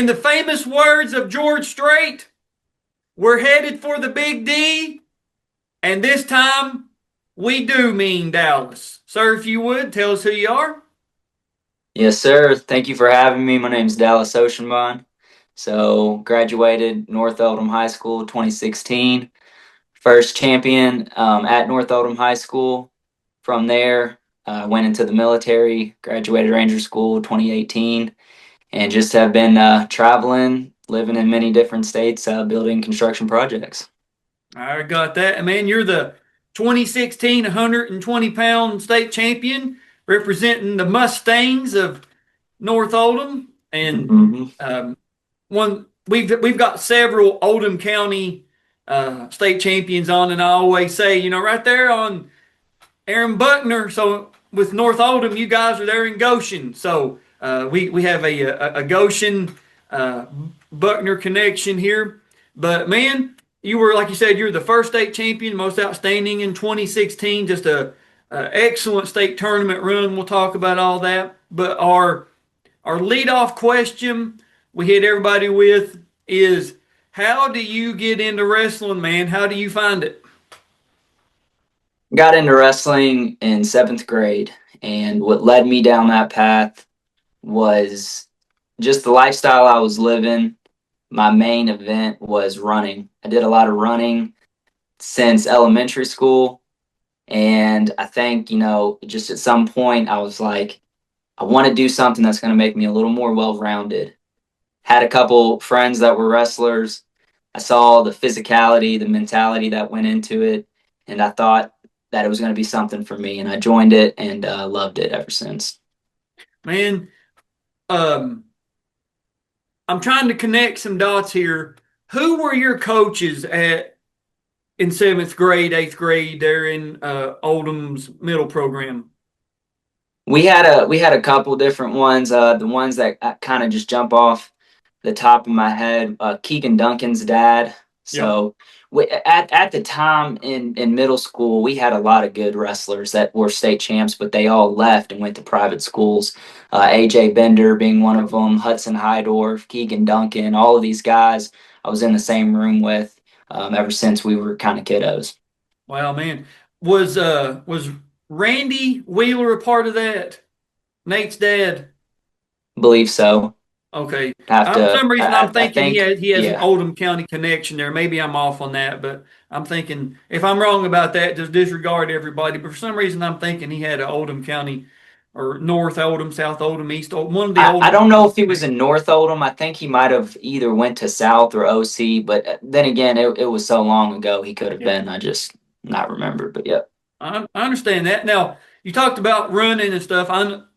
In the famous words of George Strait, we're headed for the Big D, and this time we do mean Dallas. Sir, if you would, tell us who you are. Yes, sir. Thank you for having me. My name is Dallas Ocshenbein. So, graduated North Oldham High School 2016. First champion at North Oldham High School. From there, went into the military, graduated Ranger School 2018, and just have been traveling, living in many different states, building construction projects. I got that. And man, you're the 2016 120-pound state champion representing the Mustangs of North Oldham. And Mhm. one we've got several Oldham County state champions on, and I always say, right there on Aaron Buckner. So with North Oldham, you guys are there in Goshen. So we have a Goshen Buckner connection here. But man, you were, like you said, you're the first state champion, most outstanding in 2016. Just a excellent state tournament run. We'll talk about all that. But our leadoff question we hit everybody with is, how do you get into wrestling, man? How do you find it? Got into wrestling in seventh grade, and what led me down that path was just the lifestyle I was living. My main event was running. I did a lot of running since elementary school. And I think, just at some point, I was like, I want to do something that's going to make me a little more well rounded. Had a couple friends that were wrestlers. I saw the physicality, the mentality that went into it. And I thought that it was going to be something for me. And I joined it and loved it ever since. Man, um, I'm trying to connect some dots here. Who were your coaches at in seventh grade, eighth grade, there in Oldham's middle program? We had a couple different ones. The ones that kind of just jump off the top of my head. Keegan Duncan's dad. Yep. So at the time in middle school, we had a lot of good wrestlers that were state champs, but they all left and went to private schools. AJ Bender being one of them, Hudson Hydorf, Keegan Duncan, all of these guys I was in the same room with ever since we were kind of kiddos. Wow, man. Was Randy Wheeler a part of that? Nate's dad. Believe so. Okay. Have For to. some reason, I'm I thinking think. he has an Yeah. Oldham County connection there. Maybe I'm off on that, but I'm thinking, if I'm wrong about that, just disregard everybody. But for some reason, I'm thinking he had an Oldham County or North Oldham, South Oldham, East Oldham, one of the I Oldham don't know counties if he was connection. in North Oldham. I think he might have either went to South or OC, but then again, it was so long ago he could have Yeah, been. I just not remembered, but yeah. I understand that. Now, you talked about running and stuff. I'm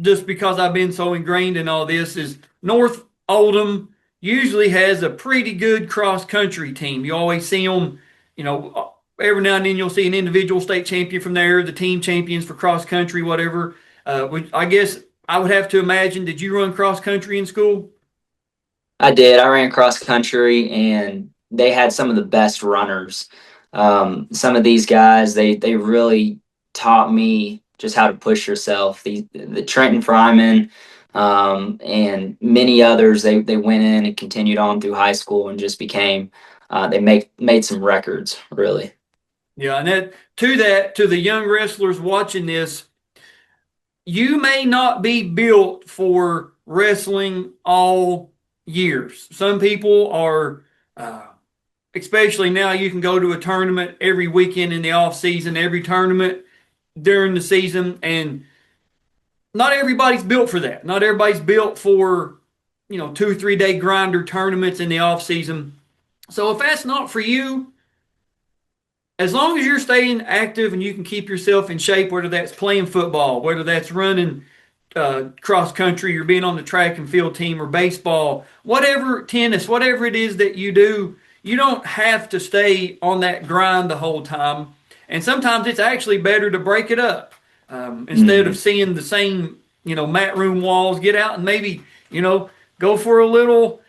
just because I've been so ingrained in all this is North Oldham usually has a pretty good cross country team. You always see them, every now and then you'll see an individual state champion from there, the team champions for cross country, whatever. I guess I would have to imagine, did you run cross country in school? I did. I ran cross country, and they had some of the best runners. Some of these guys, they really taught me just how to push yourself. The Trenton Fryman, and many others, they went in and continued on through high school and just became. They made some records, really. Yeah, and to the young wrestlers watching this, you may not be built for wrestling all years. Some people are, uh, especially now, you can go to a tournament every weekend in the off season, every tournament during the season, and not everybody's built for that. Not everybody's built for 2 3 day grinder tournaments in the off season. So if that's not for you, as long as you're staying active and you can keep yourself in shape, whether that's playing football, whether that's running cross country or being on the track and field team or baseball, whatever, tennis, whatever it is that you do, you don't have to stay on that grind the whole time. And sometimes it's actually better to break it up instead of Mhm. seeing the same, mat room walls. Get out and maybe, go for a little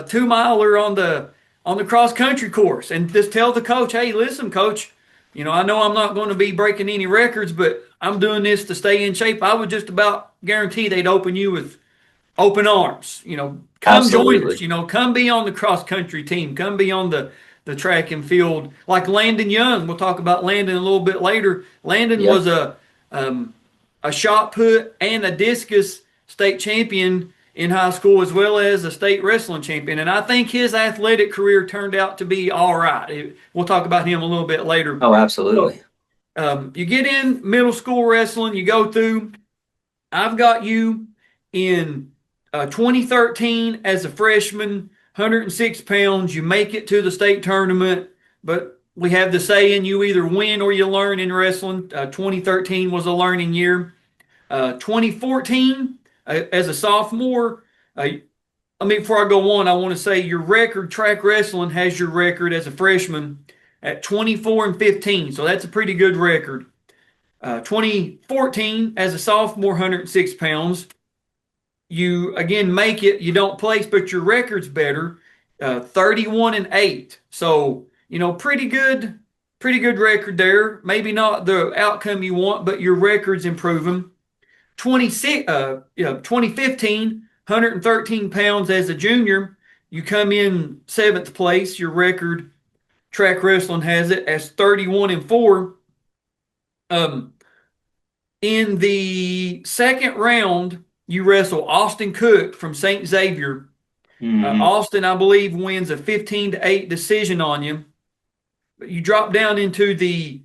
2 miler on the cross country course and just tell the coach, hey, listen, coach, I know I'm not going to be breaking any records, but I'm doing this to stay in shape. I would just about guarantee they'd open you with open arms, come join us. Absolutely. You know, come be on the cross country team. Come be on the track and field. Like Landon Young, we'll talk about Landon a little bit later. Landon Yep. was a shot put and a discus state champion in high school, as well as a state wrestling champion. And I think his athletic career turned out to be all right. We'll talk about him a little bit later. Oh, So, absolutely. you get in middle school wrestling, you go through. I've got you in 2013 as a freshman, 106 pounds. You make it to the state tournament, but we have the saying you either win or you learn in wrestling. 2013 was a learning year. 2014, as a sophomore, before I go on, I want to say your record, track wrestling has your record as a freshman at 24-15. So that's a pretty good record. 2014, as a sophomore, 106 pounds. You again make it. You don't place, but your record's better. 31-8. So pretty good record there. Maybe not the outcome you want, but your record's improving. 2015, 113 pounds as a junior. You come in 7th place. Your record, track wrestling has it as 31-4. In the second round, you wrestle Austin Cook from St. Xavier. Hmm. Austin, I believe, wins a 15-8 decision on you. But you drop down into the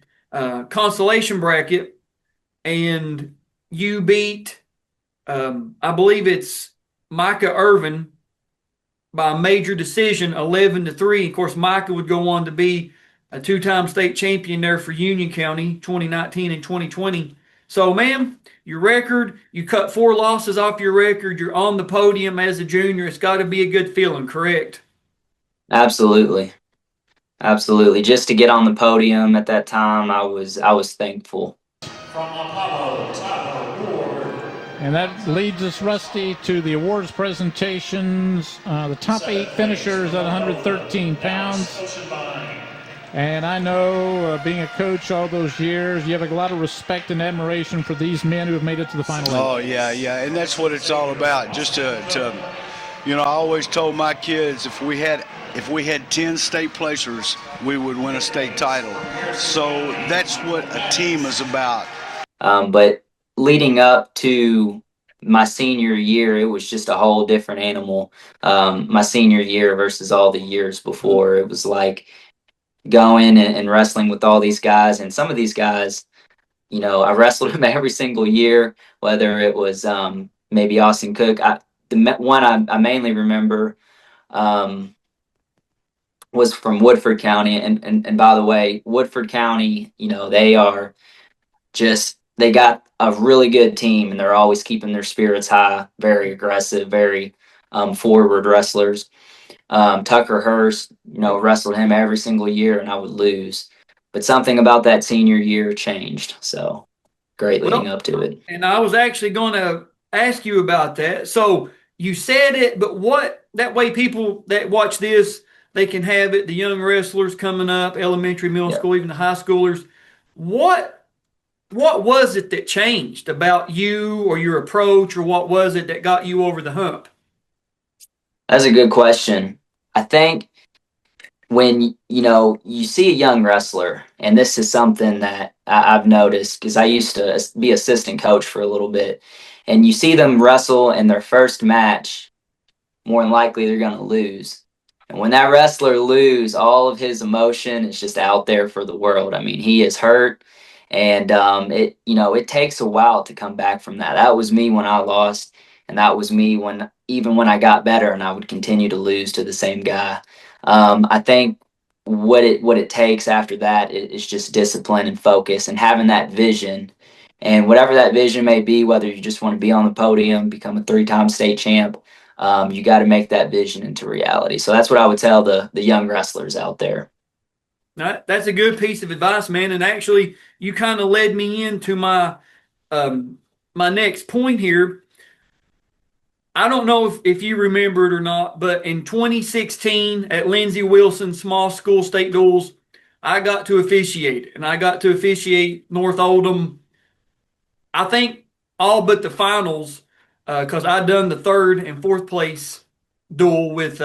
consolation bracket, and you beat, I believe it's Micah Irvin by a major decision, 11-3. Of course, Micah would go on to be a two-time state champion there for Union County, 2019 and 2020. So, man, your record, you cut 4 losses off your record. You're on the podium as a junior. It's got to be a good feeling, correct? Absolutely. Absolutely. Just to get on the podium at that time, I was thankful. From Apollo, Tyler Ward. And that leads us, Rusty, to the awards presentations. The top 8 finishers at 113 pounds. And I know, being a coach all those years, you have a lot of respect and admiration for these men who have made it to the final 8. Oh, yeah. And that's what it's all about. Just to I always told my kids if we had 10 state placers, we would win a state title. So that's what a team is about. But leading up to my senior year, it was just a whole different animal. My senior year versus all the years before, it was like going and wrestling with all these guys. And some of these guys, I wrestled them every single year, whether it was maybe Austin Cook. The one I mainly remember was from Woodford County. And by the way, Woodford County, they got a really good team, and they're always keeping their spirits high, very aggressive, very forward wrestlers. Tucker Hurst, wrestled him every single year, and I would lose. But something about that senior year changed. So great leading up to it. And I was actually going to ask you about that. So you said it, but that way people that watch this, they can have it. The young wrestlers coming up, elementary, middle school, even the high schoolers. What was it that changed about you or your approach, or what was it that got you over the hump? That's a good question. I think when you see a young wrestler, and this is something that I've noticed because I used to be assistant coach for a little bit, and you see them wrestle in their first match, more than likely they're going to lose. And when that wrestler loses, all of his emotion is just out there for the world. I mean, he is hurt, and it takes a while to come back from that. That was me when I lost, and that was me even when I got better, and I would continue to lose to the same guy. I think what it takes after that is just discipline and focus and having that vision, and whatever that vision may be, whether you just want to be on the podium, become a 3-time state champ, you got to make that vision into reality. So that's what I would tell the young wrestlers out there. That's a good piece of advice, man. And actually, you kind of led me into my next point here. I don't know if you remember it or not, but in 2016 at Lindsey Wilson Small School State Duels, I got to officiate, and I got to officiate North Oldham, I think all but the finals, because I'd done the 3rd and 4th place duel with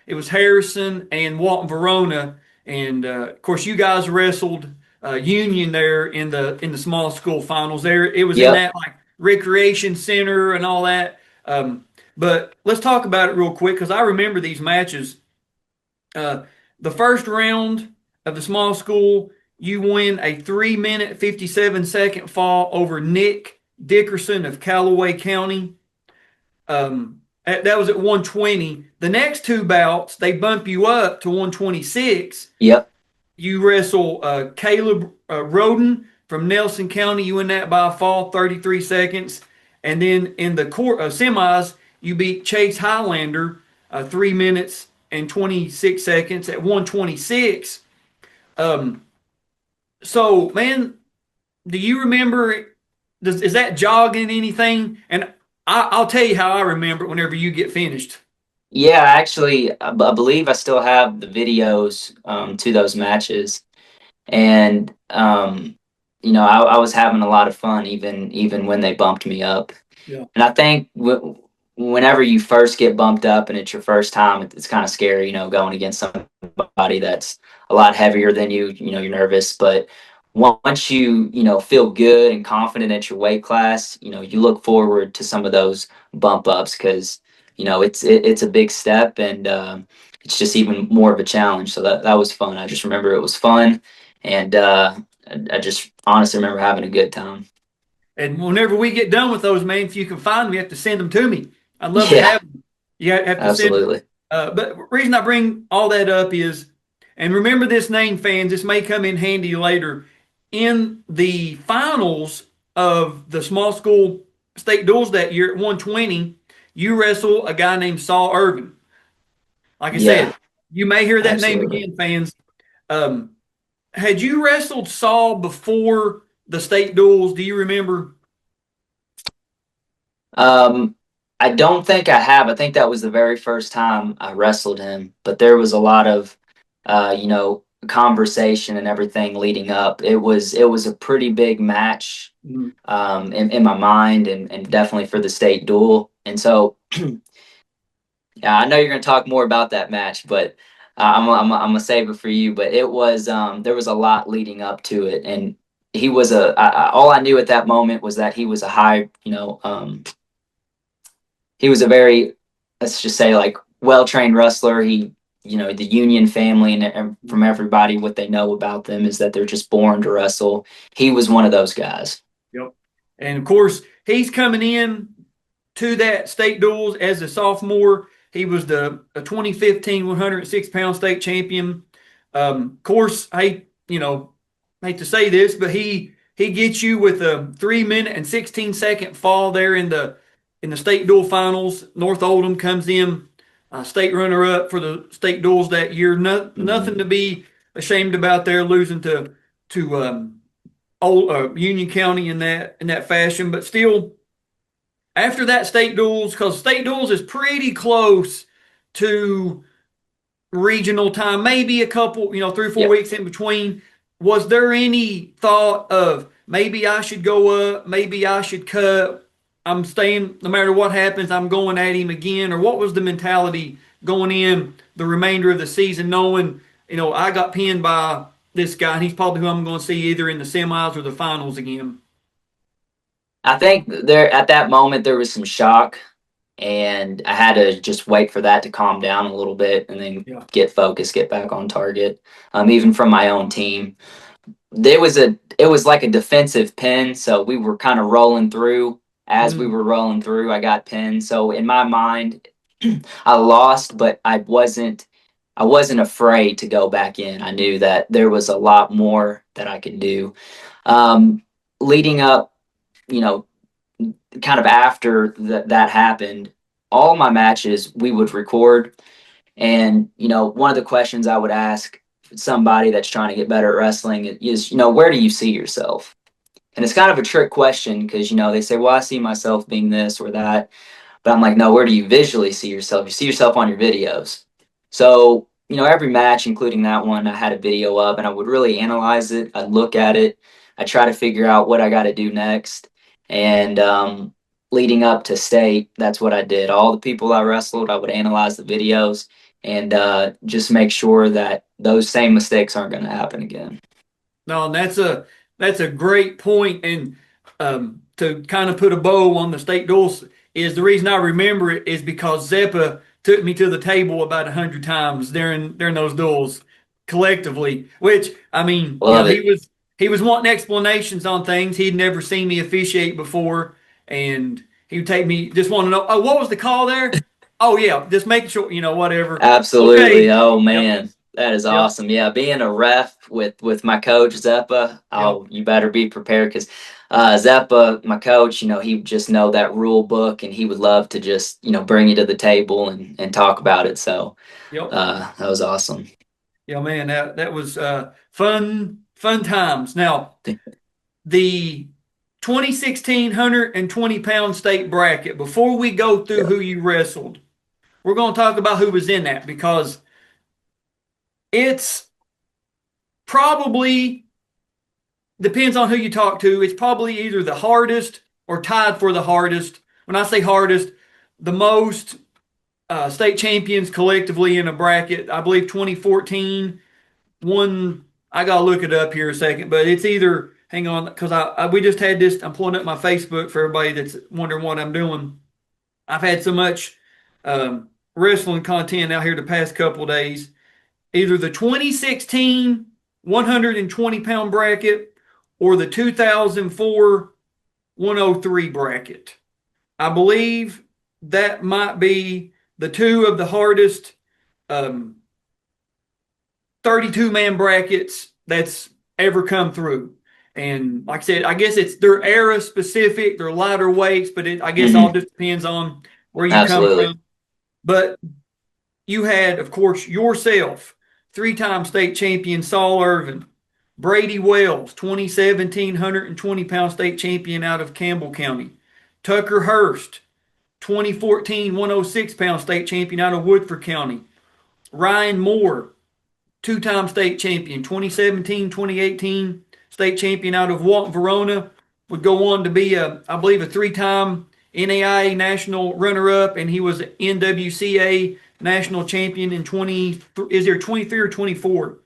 it was Harrison and Walton Verona, and of course you guys wrestled Union there in the small school finals. There it was in Yep. that like recreation center and all that. But let's talk about it real quick because I remember these matches. The first round of the small school, you win a 3-minute 57-second fall over Nick Dickerson of Callaway County. That was at 120. The next two bouts, they bump you up to 126. Yep. You wrestle Caleb Roden from Nelson County. You win that by a fall, 33 seconds. And then in the semis, you beat Chase Highlander 3 minutes and 26 seconds at 126. So, man, do you remember? Is that jogging anything? And I'll tell you how I remember it whenever you get finished. Yeah, actually, I believe I still have the videos to those matches, and I was having a lot of fun even when they bumped me up. Yeah. And I think whenever you first get bumped up and it's your first time, it's kind of scary, going against somebody that's a lot heavier than you. You're nervous, but once you feel good and confident at your weight class, you look forward to some of those bump ups because it's a big step, and it's just even more of a challenge. So that was fun. I just remember it was fun, and I just honestly remember having a good time. And whenever we get done with those, man, if you can find them, you have to send them to me. I'd love to Yeah, have them. You have to send them. absolutely. But the reason I bring all that up is, and remember this name, fans, this may come in handy later. In the finals of the small school state duels that year at 120, you wrestle a guy named Saul Irvin. Like I Yeah, said, you may hear that name absolutely. again, fans. Um, had you wrestled Saul before the state duels? Do you remember? Um, I don't think I have. I think that was the very first time I wrestled him, but there was a lot of, conversation and everything leading up. It was a pretty big match, Mhm. in my mind, and definitely for the state duel. And so, yeah, I know you're going to talk more about that match, but I'm gonna save it for you. But it was there was a lot leading up to it, and he was all I knew at that moment was that he was a high, he was a very, let's just say, like, well-trained wrestler. He, the Union family, and from everybody, what they know about them is that they're just born to wrestle. He was one of those guys. Yep. And of course, he's coming in to that state duels as a sophomore. He was the 2015 106-pound state champion. Of course, hate to say this, but he gets you with a 3-minute and 16-second fall there in the state duel finals. North Oldham comes in state runner up for the state duels that year. Nothing to be ashamed about there, losing to Union County in that fashion, but still after that state duels, because state duels is pretty close to regional time, maybe a couple, 3 or 4 Yep. weeks in between. Was there any thought of maybe I should go up, maybe I should cut? I'm staying no matter what happens, I'm going at him again, or what was the mentality going in the remainder of the season, knowing, I got pinned by this guy, and he's probably who I'm going to see either in the semis or the finals again. I think there at that moment there was some shock, and I had to just wait for that to calm down a little bit, and then Yeah. get focused, get back on target. Even from my own team, it was like a defensive pin, so we were kind of rolling through. As we Mm. were rolling through, I got pinned. So in my mind, I lost, but I wasn't afraid to go back in. I knew that there was a lot more that I could do. Um, Leading up, you know, kind of after that happened, all my matches we would record, and one of the questions I would ask somebody that's trying to get better at wrestling is, where do you see yourself? And it's kind of a trick question because they say, well, I see myself being this or that, but I'm like, no, where do you visually see yourself? You see yourself on your videos. So every match, including that one, I had a video up, and I would really analyze it. I'd look at it. I try to figure out what I got to do next, and leading up to state, that's what I did. All the people I wrestled, I would analyze the videos and just make sure that those same mistakes aren't going to happen again. No, and that's a great point. And to kind of put a bow on the state duels is the reason I remember it is because Zeppa took me to the table about 100 times during those duels collectively. Which I mean, Love it. he was wanting explanations on things. He'd never seen me officiate before, and he would take me, just want to know, oh, what was the call there? Oh yeah, just making sure, whatever. Absolutely. Okay. Oh Yep. man, that is Yep. awesome. Yeah, being a ref with my coach Zeppa, Yep. you better be prepared because Zeppa, my coach, he would just know that rule book and he would love to just bring you to the table and talk about it. So Yep. that was awesome. Yeah, man, that was fun times. Now, the 2016 120-pound state bracket, before we go through who you wrestled, we're going to talk about who was in that because it's probably, depends on who you talk to, it's probably either the hardest or tied for the hardest. When I say hardest, the most state champions collectively in a bracket. I believe 2014 one. I gotta look it up here a second, but it's either, hang on, because we just had this. I'm pulling up my Facebook for everybody that's wondering what I'm doing. I've had so much wrestling content out here the past couple of days. Either the 2016 120-pound bracket or the 2004 103 bracket. I believe that might be the two of the hardest 32-man brackets that's ever come through. And like I said, I guess it's their era specific, they're lighter weights, but I guess all just depends on where you come Absolutely. from. But you had, of course, yourself, 3-time state champion Saul Irvin, Brady Wells, 2017 120-pound state champion out of Campbell County, Tucker Hurst, 2014 106-pound state champion out of Woodford County, Ryan Moore, 2-time state champion, 2017 2018 state champion out of Walton, Verona, would go on to be, I believe, a 3-time NAIA national runner-up, and he was an NWCA national champion in 23 or 24.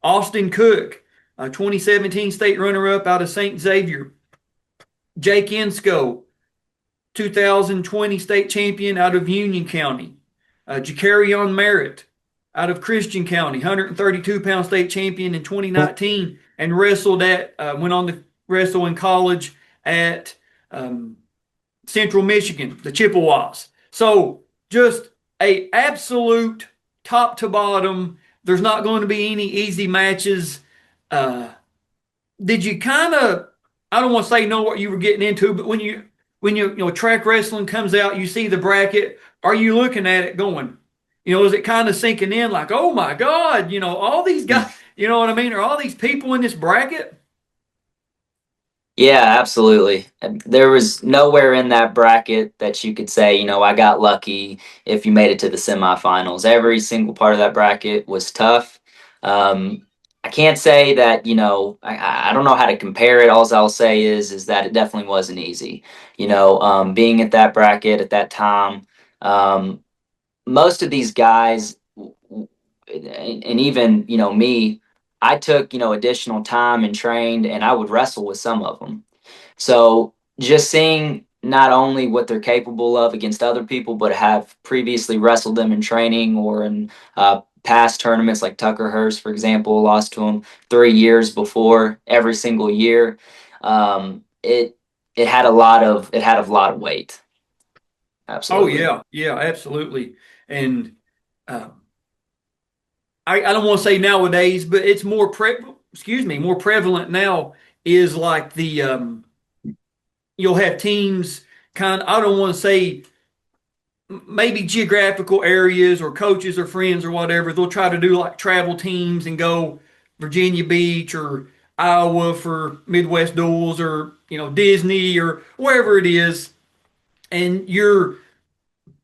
Austin Cook, 2017 state runner-up out of St. Xavier. Jake Insco, 2020 state champion out of Union County. Jacarion Merritt out of Christian County, 132-pound state champion in 2019, and wrestled went on to wrestle in college at Central Michigan, the Chippewas. So just a absolute top to bottom. There's not going to be any easy matches. Did you kind of, I don't want to say know what you were getting into, but when you track wrestling comes out, you see the bracket, are you looking at it going, is it kind of sinking in like, oh my God, all these guys, you know what I mean? Are all these people in this bracket? Yeah, absolutely. There was nowhere in that bracket that you could say, I got lucky if you made it to the semifinals. Every single part of that bracket was tough. I can't say that, I don't know how to compare it. All I'll say is that it definitely wasn't easy. Being at that bracket at that time, most of these guys, and even, me, I took, additional time and trained, and I would wrestle with some of them. So just seeing not only what they're capable of against other people, but have previously wrestled them in training or in past tournaments, like Tucker Hurst, for example, lost to him 3 years before every single year. It had a lot of weight. Absolutely. Oh yeah, absolutely. And I don't want to say nowadays, but it's more prevalent now. Is like the you'll have teams kind of, I don't want to say maybe geographical areas or coaches or friends or whatever. They'll try to do like travel teams and go Virginia Beach or Iowa for Midwest duels, or Disney or wherever it is, and you're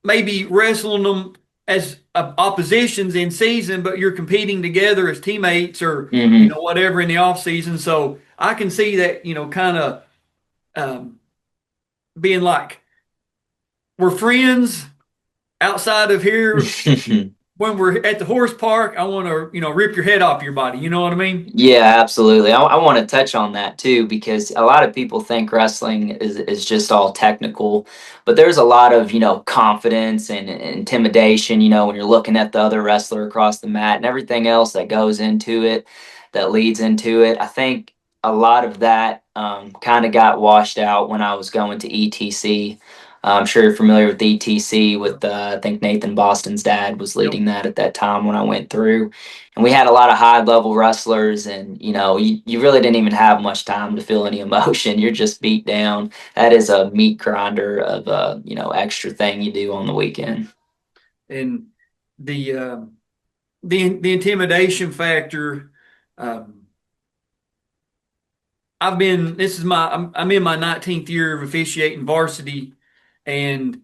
maybe wrestling them as oppositions in season, but you're competing together as teammates or whatever in the off season. So I can see that kind of being like we're friends outside of here. When we're at the horse park, I want to, rip your head off your body. You know what I mean? Yeah, absolutely. I want to touch on that too, because a lot of people think wrestling is just all technical, but there's a lot of, confidence and intimidation, when you're looking at the other wrestler across the mat and everything else that goes into it, that leads into it. I think a lot of that kind of got washed out when I was going to ETC. I'm sure you're familiar with ETC with, I think Nathan Boston's dad was leading that at that time when I went through. And we had a lot of high level wrestlers, and you really didn't even have much time to feel any emotion. You're just beat down. That is a meat grinder of a extra thing you do on the weekend. And the intimidation factor. I'm in my 19th year of officiating varsity, and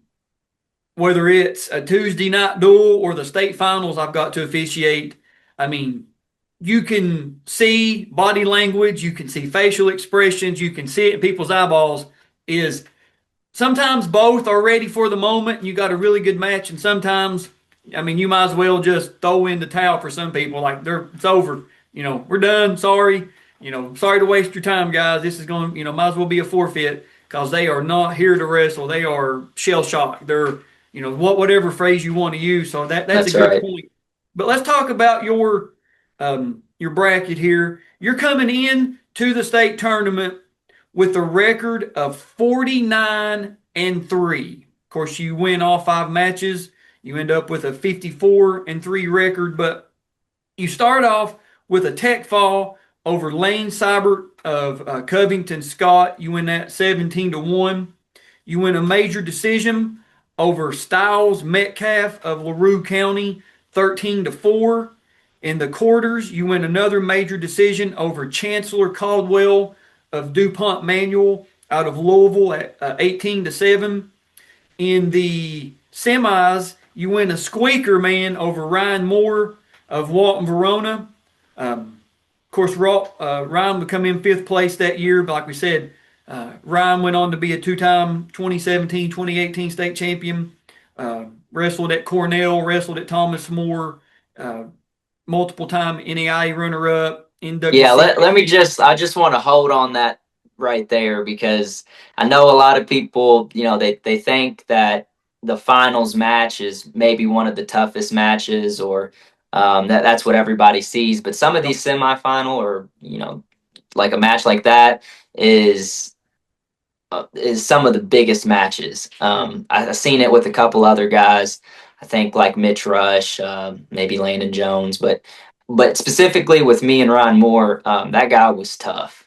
whether it's a Tuesday night duel or the state finals I've got to officiate, I mean, you can see body language, you can see facial expressions, you can see it in people's eyeballs. Is sometimes both are ready for the moment and you got a really good match, and sometimes, I mean, you might as well just throw in the towel for some people. Like, it's over. We're done. Sorry. Sorry to waste your time, guys. This is going to, might as well be a forfeit, because they are not here to wrestle. They are shell shocked. They're, whatever phrase you want to use. So that's a good right. point. But let's talk about your bracket here. You're coming in to the state tournament with a record of 49-3. Of course, you win all 5 matches. You end up with a 54-3 record, but you start off with a tech fall over Lane Seibert of Covington Scott. You win that 17-1. You win a major decision over Styles Metcalf of LaRue County, 13-4. In the quarters, you win another major decision over Chancellor Caldwell of DuPont Manual out of Louisville at 18-7. In the semis, you win a squeaker, man, over Ryan Moore of Walton Verona. Of course, Ryan would come in 5th place that year, but like we said, Ryan went on to be a 2-time 2017, 2018 state champion. Wrestled at Cornell, wrestled at Thomas More, multiple-time NAIA runner-up. Yeah, I just want to hold on that right there, because I know a lot of people, they think that the finals match is maybe one of the toughest matches, or that's what everybody sees. But some of these semifinal, or like a match like that is some of the biggest matches. I've seen it with a couple other guys. I think like Mitch Rush, maybe Landon Jones, but specifically with me and Ryan Moore, that guy was tough.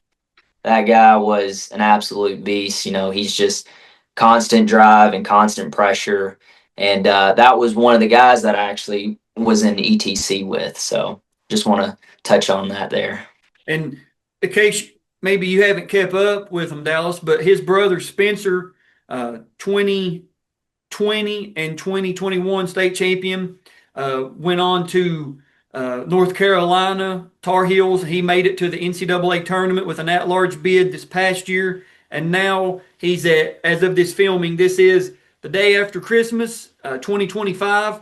That guy was an absolute beast. He's just constant drive and constant pressure. And that was one of the guys that I actually was in ETC with. So just want to touch on that there. And in case maybe you haven't kept up with him, Dallas, but his brother Spencer, 2020 and 2021 state champion, went on to North Carolina Tar Heels. He made it to the NCAA tournament with an at-large bid this past year, and now he's as of this filming, this is the day after Christmas, 2025.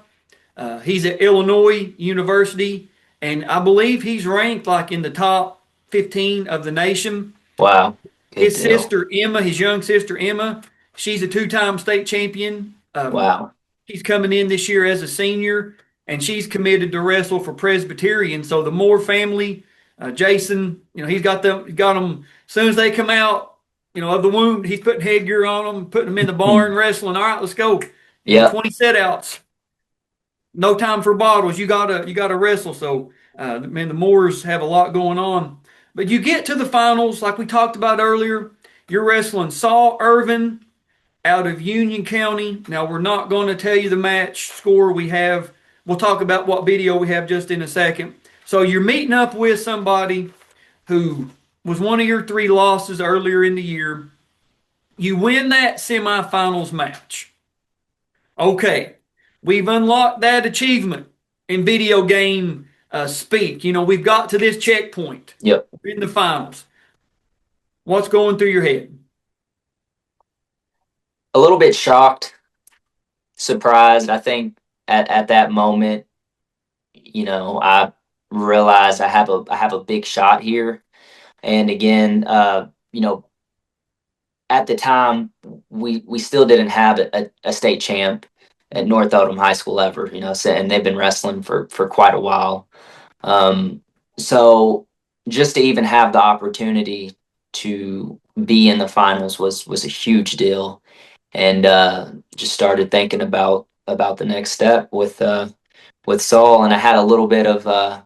He's at Illinois University, and I believe he's ranked like in the top 15 of the nation. Wow. His sister Emma, his young sister Emma, she's a 2-time state champion. Wow. She's coming in this year as a senior, and she's committed to wrestle for Presbyterian. So the Moore family, Jason, he's got them as soon as they come out, of the womb, he's putting headgear on them, putting them in the barn, wrestling. All right, let's go. Yeah. 20 set outs. No time for bottles. You gotta wrestle. So man, the Moores have a lot going on. But you get to the finals, like we talked about earlier. You're wrestling Saul Irvin out of Union County. Now, we're not going to tell you the match score we have. We'll talk about what video we have just in a second. So you're meeting up with somebody who was one of your 3 losses earlier in the year. You win that semifinals match. Okay, we've unlocked that achievement in video game speak. We've got to this checkpoint. Yep. We're in the finals. What's going through your head? A little bit shocked. surprised. I think at that moment, I realized I have a big shot here. And again, at the time we still didn't have a state champ at North Oldham High School ever, and they've been wrestling for quite a while. Um, so just to even have the opportunity to be in the finals was a huge deal, and just started thinking about the next step with Saul, and I had a little bit of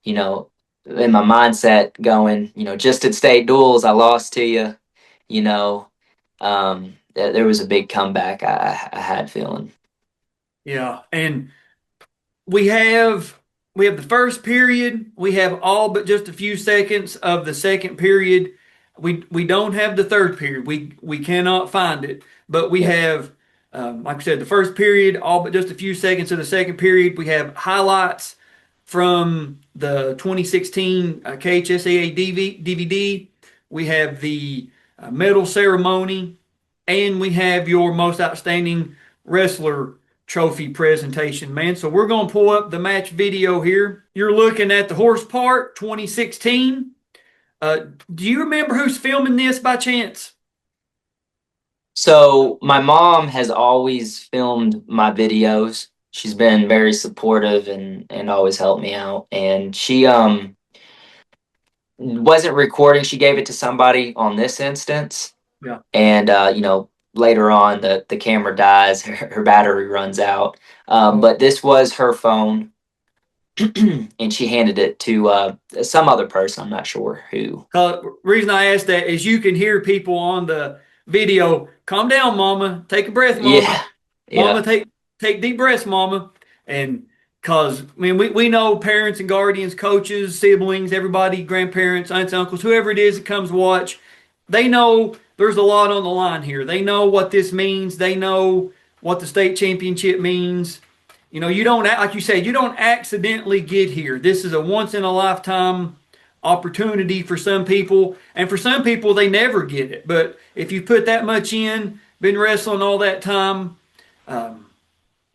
you know in my mindset going, just at state duels I lost to you, you know there was a big comeback I had feeling. Yeah, and we have we have the first period. We have all but just a few seconds of the second period. We don't have the third period. We cannot find it, but we Yeah. have, like I said, the first period, all but just a few seconds of the second period. We have highlights from the 2016 KHSAA DVD. We have the medal ceremony, and we have your most outstanding wrestler trophy presentation, man. So we're going to pull up the match video here. You're looking at the horse part 2016. Do you remember who's filming this by chance? So my mom has always filmed my videos. She's been very supportive and always helped me out. And she wasn't recording. She gave it to somebody on this instance. Yeah. And later on the camera dies, her battery runs out. But this was her phone, and she handed it to some other person. I'm not sure who. Reason I asked that is you can hear people on the video. Calm down, mama. Take a breath, mama. Yeah. Mama, Yeah. take deep breaths, mama. And because I mean we know parents and guardians, coaches, siblings, everybody, grandparents, aunts, uncles, whoever it is that comes watch, they know there's a lot on the line here. They know what this means. They know what the state championship means. You don't, like you said, you don't accidentally get here. This is a once in a lifetime opportunity for some people, and for some people they never get it. But if you put that much in, been wrestling all that time,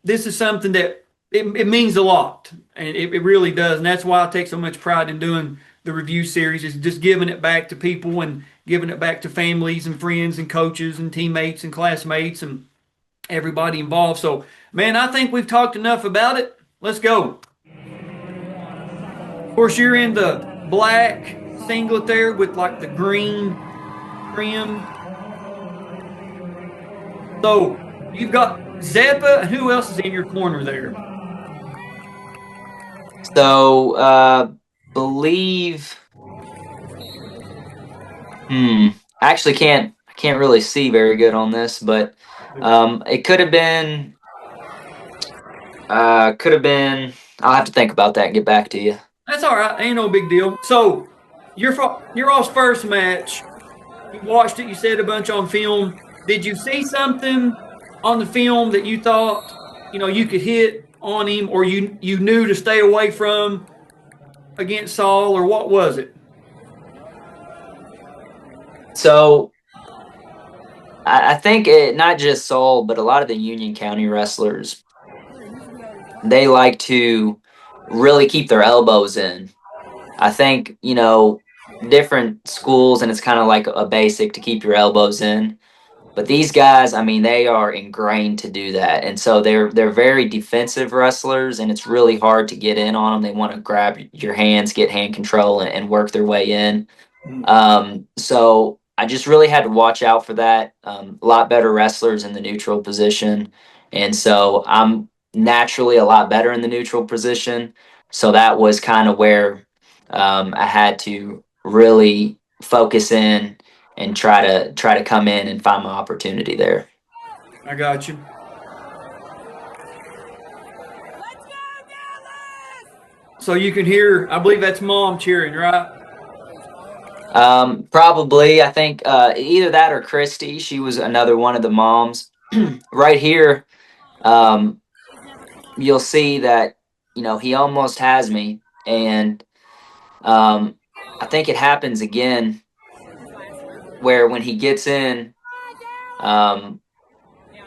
this is something that it means a lot, and it really does. And that's why I take so much pride in doing the review series, is just giving it back to people and giving it back to families and friends and coaches and teammates and classmates and everybody involved. So, man, I think we've talked enough about it. Let's go. Of course, you're in the black singlet there with like the green trim. So you've got Zeppa, and who else is in your corner there? So believe. I can't really see very good on this, but it could have been. Could have been. I'll have to think about that and get back to you. That's all right. Ain't no big deal. So your all's first match. You watched it. You said a bunch on film. Did you see something on the film that you thought you could hit on him, or you knew to stay away from against Saul, or what was it? So I think not just Saul, but a lot of the Union County wrestlers, they like to really keep their elbows in. I think, different schools, and it's kind of like a basic to keep your elbows in. But these guys, I mean, they are ingrained to do that. And so they're very defensive wrestlers, and it's really hard to get in on them. They want to grab your hands, get hand control, and work their way in. So I just really had to watch out for that. A lot better wrestlers in the neutral position. And so I'm naturally a lot better in the neutral position. So that was kind of where I had to really focus in and try to come in and find my opportunity there. I got you. So you can hear, I believe that's mom cheering, right? Probably, I think either that or Christy. She was another one of the moms. Right here, you'll see that he almost has me, and I think it happens again where when he gets in,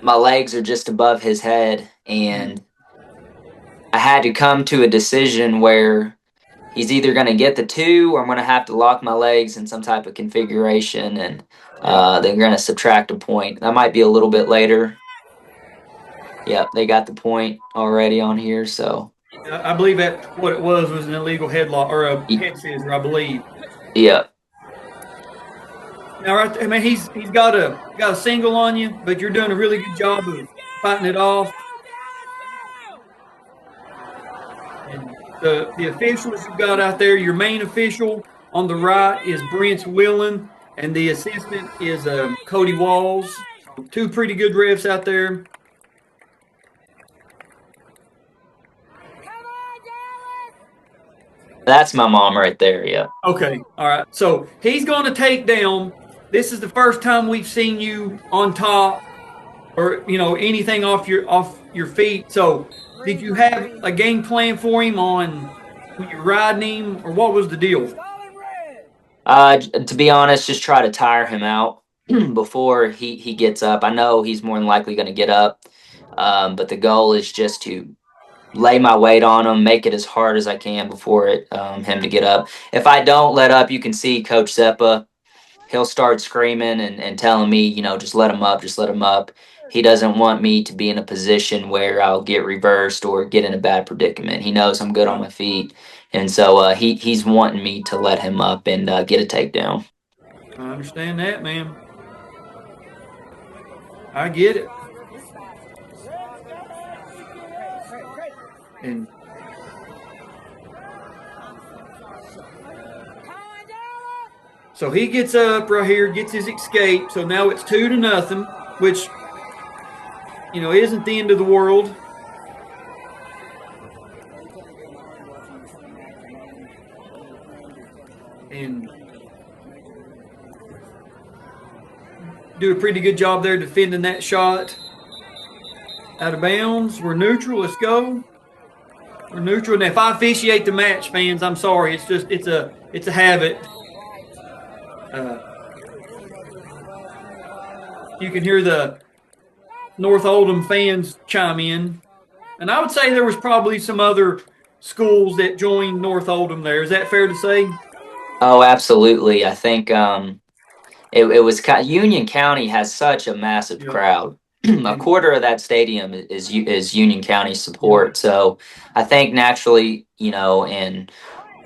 my legs are just above his head, and I had to come to a decision where he's either going to get the 2 or I'm going to have to lock my legs in some type of configuration, and they're going to subtract a point. That might be a little bit later. Yep, they got the point already on here, so. I believe that what it was an illegal headlock or a head scissor, I believe. Yep. Now, right, I mean, he's got a single on you, but you're doing a really good job of fighting it off. And the officials you've got out there, your main official on the right is Brent Willen, and the assistant is Cody Walls. 2 pretty good refs out there. That's my mom right there, yeah. Okay, all right. So he's going to take down. This is the first time we've seen you on top, or anything off your feet. So, did you have a game plan for him on when you're riding him, or what was the deal? To be honest, just try to tire him out before he gets up. I know he's more than likely going to get up, but the goal is just to lay my weight on him, make it as hard as I can before him to get up. If I don't let up, you can see Coach Zeppa. He'll start screaming and telling me, just let him up, just let him up. He doesn't want me to be in a position where I'll get reversed or get in a bad predicament. He knows I'm good on my feet, and so he's wanting me to let him up and get a takedown. I understand that, man. I get it. And so he gets up right here, gets his escape. So now it's 2-0, which isn't the end of the world. And do a pretty good job there defending that shot. Out of bounds. We're neutral. Let's go. We're neutral. And if I officiate the match, fans, I'm sorry. It's a habit. You can hear the North Oldham fans chime in. And I would say there was probably some other schools that joined North Oldham there. Is that fair to say? Oh, absolutely. I think it was Union County has such a massive crowd. A quarter of that stadium is Union County support. So I think naturally, and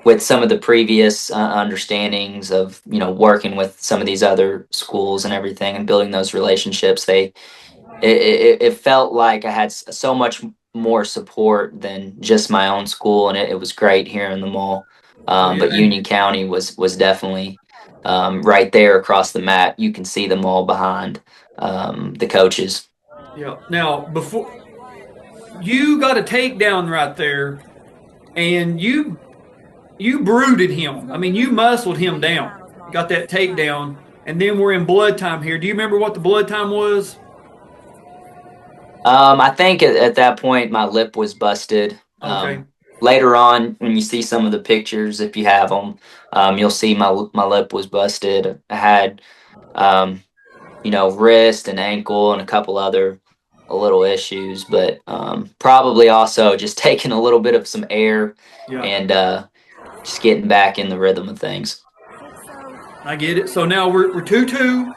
with some of the previous understandings of, working with some of these other schools and everything and building those relationships, it felt like I had so much more support than just my own school, and it was great hearing them all. But Union County was definitely right there across the mat. You can see them all behind the coaches. Yeah. Now, before you got a takedown right there, and you brooded him. I mean, you muscled him down. Got that takedown, and then we're in blood time here. Do you remember what the blood time was? I think at that point my lip was busted. Okay. Later on, when you see some of the pictures, if you have them, you'll see my lip was busted. I had, wrist and ankle and a couple other little issues, but probably also just taking a little bit of some air and just getting back in the rhythm of things. I get it. So now we're 2-2.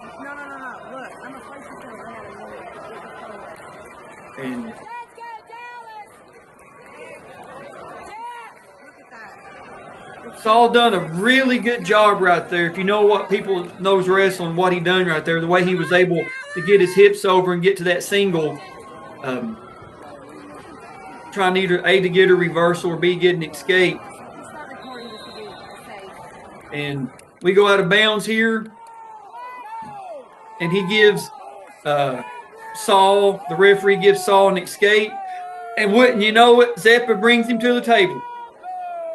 And Saul done a really good job right there. If you know what people knows wrestling, what he done right there, the way he was able to get his hips over and get to that single, trying either A to get a reversal or B get an escape. And we go out of bounds here, and he gives Saul, the referee gives Saul an escape, and wouldn't you know it, Zeppa brings him to the table.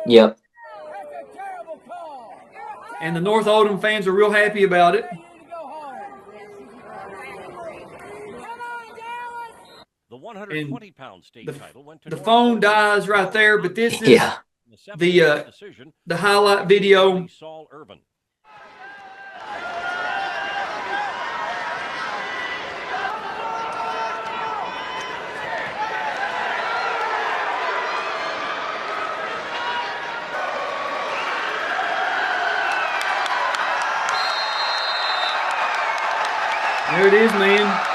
Yep. And the North Oldham fans are real happy about it. The 120-pound state title went to the phone dies right there, but this is the highlight video. Saul Urban. There it is, man.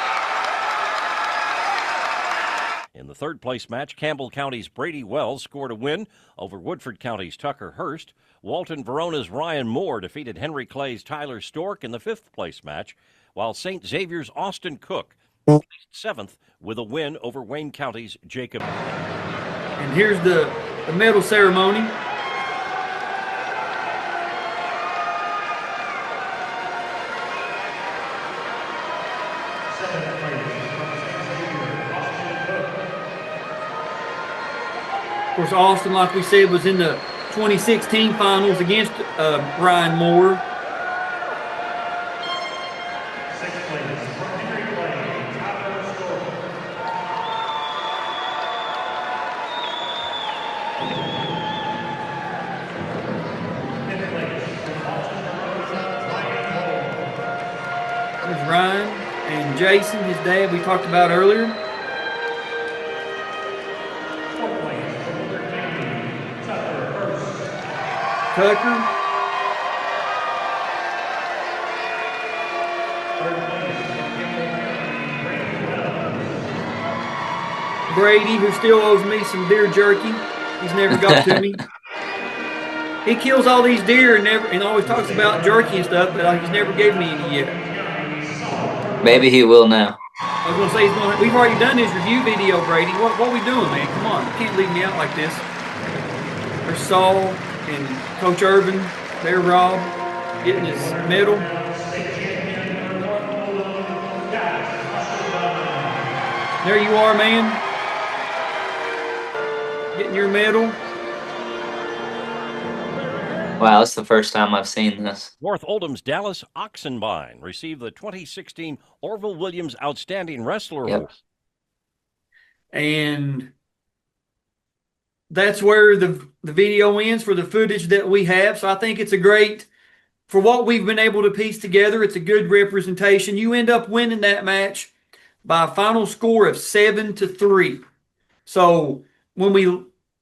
In the third place match, Campbell County's Brady Wells scored a win over Woodford County's Tucker Hurst. Walton Verona's Ryan Moore defeated Henry Clay's Tyler Stork in the fifth place match, while St. Xavier's Austin Cook placed seventh with a win over Wayne County's Jacob. And here's the medal ceremony. Of course, Austin, like we said, was in the 2016 finals against Ryan Moore. There's Ryan and Jason, his dad, we talked about earlier. Tucker. Brady, who still owes me some deer jerky. He's never got to me. He kills all these deer and always talks about jerky and stuff, but he's never gave me any yet. Maybe he will now. I was going to say, we've already done his review video, Brady. What are we doing, man? Come on. You can't leave me out like this. There's Saul and Coach Irvin, there Rob, getting his medal. There you are, man. Getting your medal. Wow, that's the first time I've seen this. North Oldham's Dallas Ochsenbein received the 2016 Orville Williams Outstanding Wrestler Award. And that's where the video ends for the footage that we have. So I think it's a great, for what we've been able to piece together, it's a good representation. You end up winning that match by a final score of 7-3. So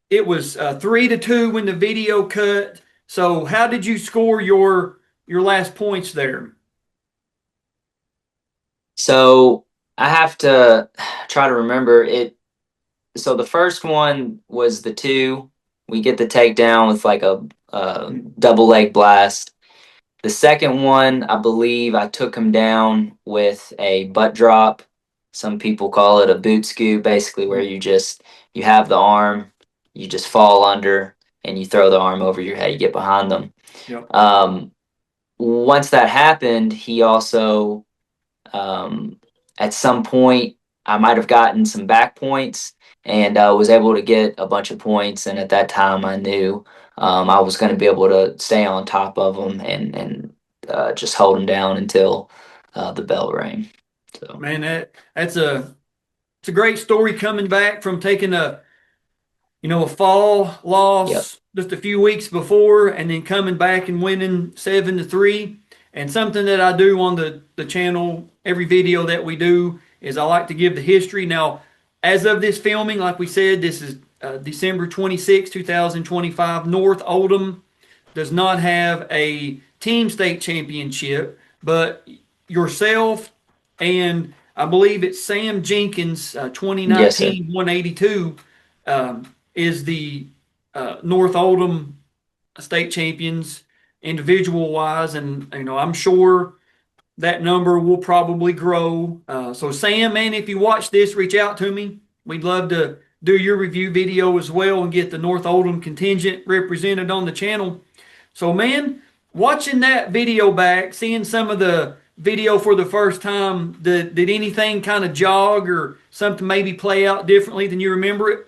it was 3-2 when the video cut. So how did you score your last points there? So I have to try to remember it. So the first one was the 2. We get the takedown with like a double leg blast. The second one, I believe I took him down with a butt drop. Some people call it a boot scoop, basically where you have the arm, you just fall under and you throw the arm over your head, you get behind them. Yep. Once that happened, he also, at some point, I might have gotten some back points and was able to get a bunch of points. And at that time, I knew I was going to be able to stay on top of him and just hold him down until the bell rang. So, man, it's a great story coming back from taking a fall loss just a few weeks before and then coming back and winning 7-3. And something that I do on the channel, every video that we do, is I like to give the history. Now, as of this filming, like we said, this is December 26, 2025. North Oldham does not have a team state championship, but yourself and I believe it's Sam Jenkins, 2019 182, is the North Oldham state champions individual-wise, and I'm sure that number will probably grow. So Sam, man, if you watch this, reach out to me. We'd love to do your review video as well and get the North Oldham contingent represented on the channel. So, man, watching that video back, seeing some of the video for the first time, did anything kind of jog or something maybe play out differently than you remember it?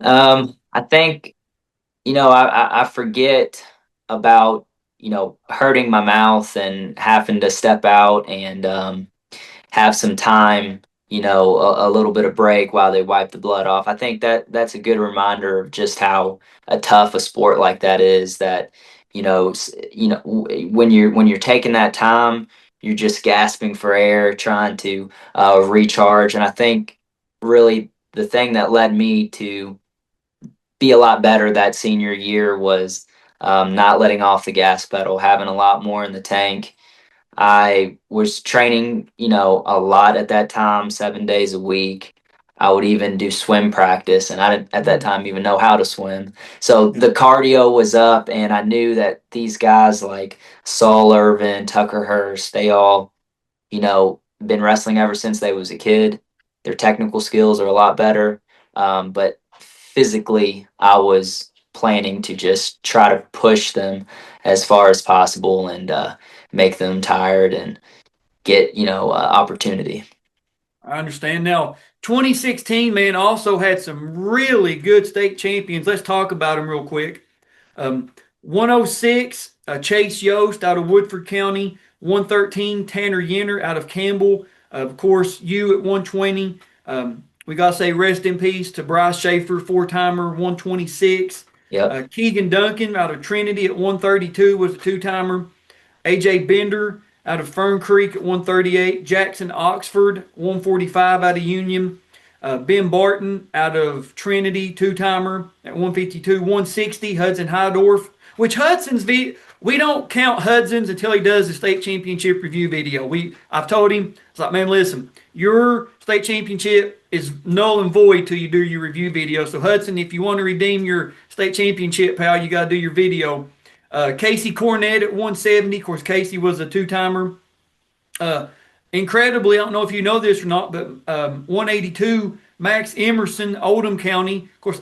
I think, I forget about, hurting my mouth and having to step out and have some time, a little bit of break while they wipe the blood off. I think that's a good reminder of just how tough a sport like that is, that, when you're taking that time, you're just gasping for air, trying to recharge. And I think really the thing that led me to be a lot better that senior year was not letting off the gas pedal, having a lot more in the tank, I was training, a lot at that time, 7 days a week. I would even do swim practice, and I didn't at that time even know how to swim. So the cardio was up, and I knew that these guys like Saul Irvin, Tucker Hurst, they all, been wrestling ever since they was a kid. Their technical skills are a lot better, but physically, I was planning to just try to push them as far as possible and make them tired and get opportunity. I understand. Now, 2016, man, also had some really good state champions. Let's talk about them real quick. 106, Chase Yost out of Woodford County. 113, Tanner Yenner out of Campbell. Of course, you at 120. We got to say rest in peace to Bryce Schaefer, four-timer, 126. Yep. Keegan Duncan out of Trinity at 132 was a two-timer. AJ Bender out of Fern Creek at 138. Jackson Oxford, 145 out of Union. Ben Barton out of Trinity, two-timer at 152. 160, Hudson Hydorf, which we don't count Hudson's until he does the state championship review video. I've told him, it's like, man, listen, your state championship is null and void till you do your review video. So Hudson, if you want to redeem your state championship, pal, you got to do your video. Casey Cornett at 170. Of course, Casey was a two-timer. Incredibly, I don't know if you know this or not, but 182, Max Emerson, Oldham County. Of course,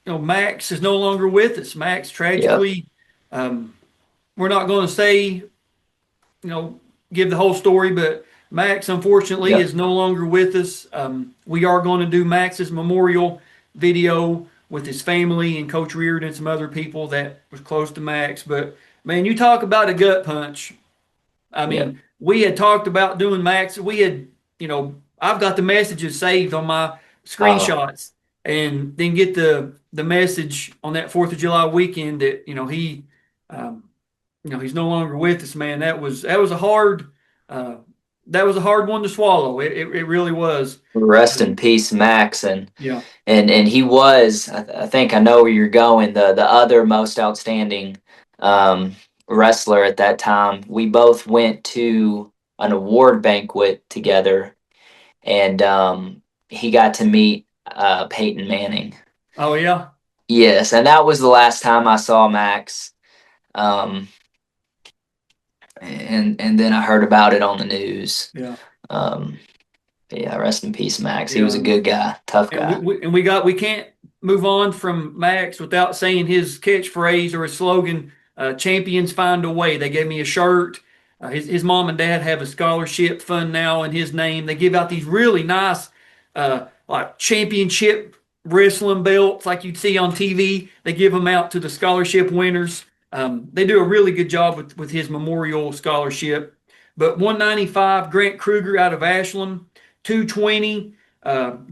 Max is no longer with us. Max tragically, we're not going to say, give the whole story, but Max, unfortunately, is no longer with us. We are going to do Max's memorial video with his family and Coach Reardon and some other people that was close to Max. But, man, you talk about a gut punch. I mean, we had talked about doing Max. We had, I've got the messages saved on my screenshots and then get the message on that 4th of July weekend that, he's no longer with us, man. That was a hard one to swallow. It really was. Rest in peace, Max. And he was, I think I know where you're going, the other most outstanding wrestler at that time. We both went to an award banquet together, and he got to meet Peyton Manning. Oh, yeah? Yes, and that was the last time I saw Max. And then I heard about it on the news. Yeah. Rest in peace, Max. He was a good guy, tough guy. And we can't move on from Max without saying his catchphrase or his slogan, champions find a way. They gave me a shirt. His mom and dad have a scholarship fund now in his name. They give out these really nice like championship wrestling belts like you'd see on TV. They give them out to the scholarship winners. They do a really good job with his memorial scholarship. But 195, Grant Kruger out of Ashland. 220,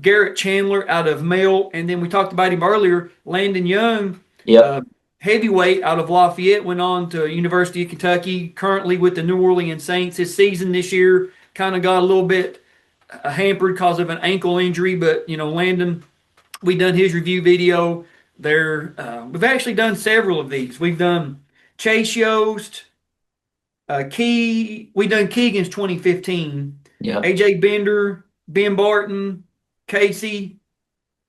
Garrett Chandler out of Male. And then we talked about him earlier, Landon Young, heavyweight out of Lafayette, went on to University of Kentucky, currently with the New Orleans Saints. His season this year kind of got a little bit hampered because of an ankle injury. But, Landon, we done his review video there. We've actually done several of these. We've done Chase Yost, we done Keegan's 2015. Yep. AJ Bender, Ben Barton, Casey,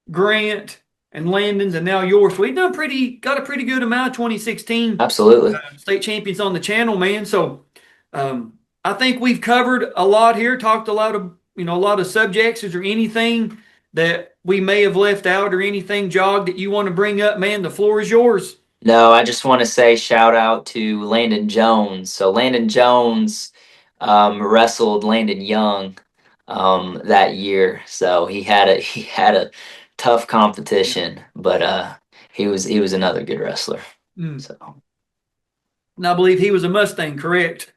Grant, and Landon's, and now yours. So we've got a pretty good amount of 2016. Absolutely. State champions on the channel, man. So I think we've covered a lot here, talked a lot of subjects. Is there anything that we may have left out or anything, Jog, that you want to bring up, man? The floor is yours. No, I just want to say shout out to Landon Jones. So Landon Jones wrestled Landon Young that year. So he had a tough competition, but he was another good wrestler. So, and I believe he was a Mustang, correct?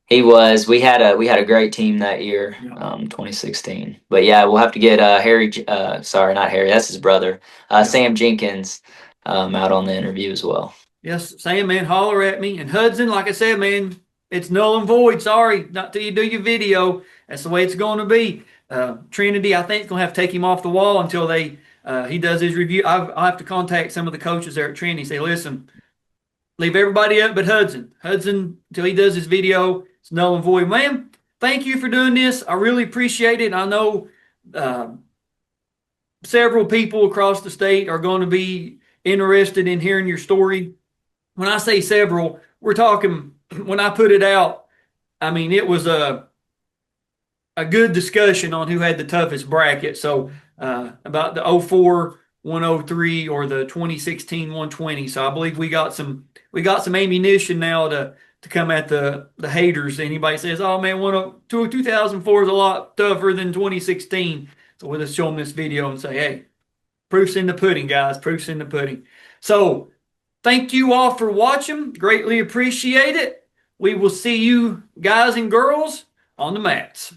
He was. We had a great team that year, 2016. But yeah, we'll have to get Harry. Sorry, not Harry. That's his brother, Sam Jenkins, out on the interview as well. Yes, Sam, man, holler at me. And Hudson, like I said, man, it's null and void. Sorry, not till you do your video. That's the way it's going to be. Trinity, I think, is going to have to take him off the wall until he does his review. I'll have to contact some of the coaches there at Trinity. Say, listen, leave everybody up but Hudson. Hudson, until he does his video, it's null and void. Man, thank you for doing this. I really appreciate it. I know several people across the state are going to be interested in hearing your story. When I say several, we're talking, when I put it out, I mean, it was a good discussion on who had the toughest bracket. So about the 04 103 or the 2016 120. So I believe we got some ammunition now to come at the haters. Anybody says, oh man, 2004 is a lot tougher than 2016. So we'll just show them this video and say, hey, proof's in the pudding, guys. Proof's in the pudding. So thank you all for watching. Greatly appreciate it. We will see you guys and girls on the mats.